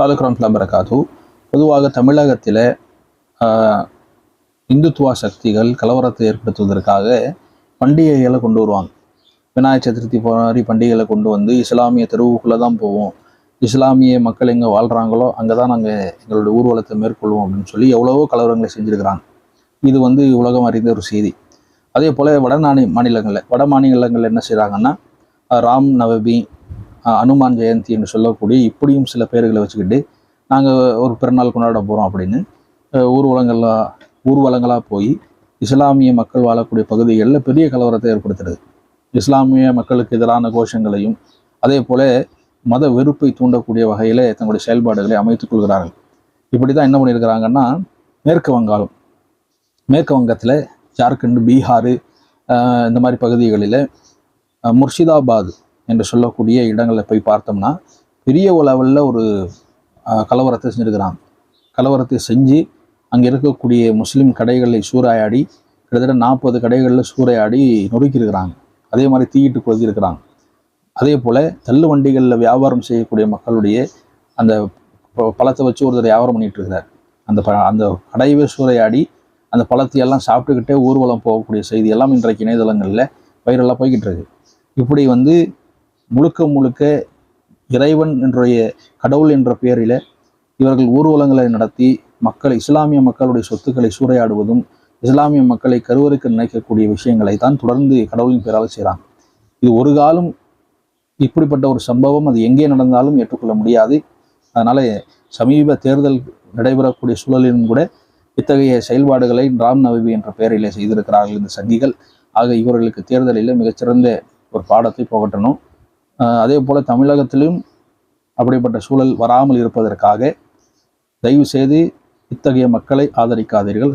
அஸ்ஸலாமு வரகாத்து. பொதுவாக தமிழகத்தில் இந்துத்துவா சக்திகள் கலவரத்தை ஏற்படுத்துவதற்காக பண்டிகைகளை கொண்டு வருவாங்க. விநாயகர் சதுர்த்தி மாதிரி பண்டிகைகளை கொண்டு வந்து இஸ்லாமிய தெருவுக்குள்ளே தான் போவோம், இஸ்லாமிய மக்கள் எங்கே வாழ்கிறாங்களோ அங்கே தான் நாங்கள் எங்களுடைய ஊர்வலத்தை மேற்கொள்வோம் அப்படின்னு சொல்லி எவ்வளவோ கலவரங்களை செஞ்சுருக்கிறாங்க. இது உலகம் அறிந்த ஒரு செய்தி. அதே போல் வட மாநிலங்களில் என்ன செய்கிறாங்கன்னா, ராம் நவமி, அனுமான் ஜெயந்தி என்று சொல்லக்கூடிய இப்படியும் சில பேர்களை வச்சுக்கிட்டு நாங்கள் ஒரு பிறநாள் கொண்டாட போகிறோம் அப்படின்னு ஊர்வலங்களாக போய் இஸ்லாமிய மக்கள் வாழக்கூடிய பகுதிகளில் பெரிய கலவரத்தை ஏற்படுத்துறது. இஸ்லாமிய மக்களுக்கு எதிரான கோஷங்களையும் அதே போல் மத வெறுப்பை தூண்டக்கூடிய வகையில் தங்களுடைய செயல்பாடுகளை அமைத்துக் கொள்கிறார்கள். இப்படி தான் என்ன பண்ணியிருக்கிறாங்கன்னா, மேற்கு வங்கத்தில் ஜார்க்கண்ட், பீகார் இந்த மாதிரி பகுதிகளில் முர்ஷிதாபாத் என்று சொல்லக்கூடிய இடங்களில் போய் பார்த்தோம்னா பெரிய லெவலில் ஒரு கலவரத்தை செஞ்சுருக்கிறாங்க. கலவரத்தை செஞ்சு அங்கே இருக்கக்கூடிய முஸ்லீம் கடைகளை சூறையாடி கிட்டத்தட்ட 40 கடைகளில் சூறையாடி நொறுக்கியிருக்கிறாங்க. அதே மாதிரி தீயிட்டு கொளுத்திருக்கிறாங்க. அதே போல் தள்ளு வண்டிகளில் வியாபாரம் செய்யக்கூடிய மக்களுடைய அந்த பழத்தை வச்சு ஒருத்தர் வியாபாரம் பண்ணிகிட்டு இருக்கிறார். அந்த கடையவே சூறையாடி அந்த பழத்தையெல்லாம் சாப்பிட்டுக்கிட்டே ஊர்வலம் போகக்கூடிய செய்தியெல்லாம் இன்றைக்கு இணையதளங்களில் வைரலாக போய்கிட்டு இருக்கு. இப்படி முழுக்க இறைவன் என்றுடைய கடவுள் என்ற பெயரில் இவர்கள் ஊர்வலங்களை நடத்தி இஸ்லாமிய மக்களுடைய சொத்துக்களை சூறையாடுவதும் இஸ்லாமிய மக்களை கருவறுக்க நினைக்கக்கூடிய விஷயங்களை தான் தொடர்ந்து கடவுளின் பெயரால் செய்கிறாங்க. இது ஒரு காலம் இப்படிப்பட்ட ஒரு சம்பவம் அது எங்கே நடந்தாலும் ஏற்றுக்கொள்ள முடியாது. அதனால் சமீப தேர்தல் நடைபெறக்கூடிய சூழலிலும் கூட இத்தகைய செயல்பாடுகளை ராம் நவமி என்ற பெயரிலே செய்திருக்கிறார்கள் இந்த சங்கிகள். ஆக இவர்களுக்கு தேர்தலில் மிகச்சிறந்த ஒரு பாடத்தை புகட்டணும். அதே போல் தமிழகத்திலும் அப்படிப்பட்ட சூழல் வராமல் இருப்பதற்காக தயவு செய்து இத்தகைய மக்களை ஆதரிக்காதீர்கள்.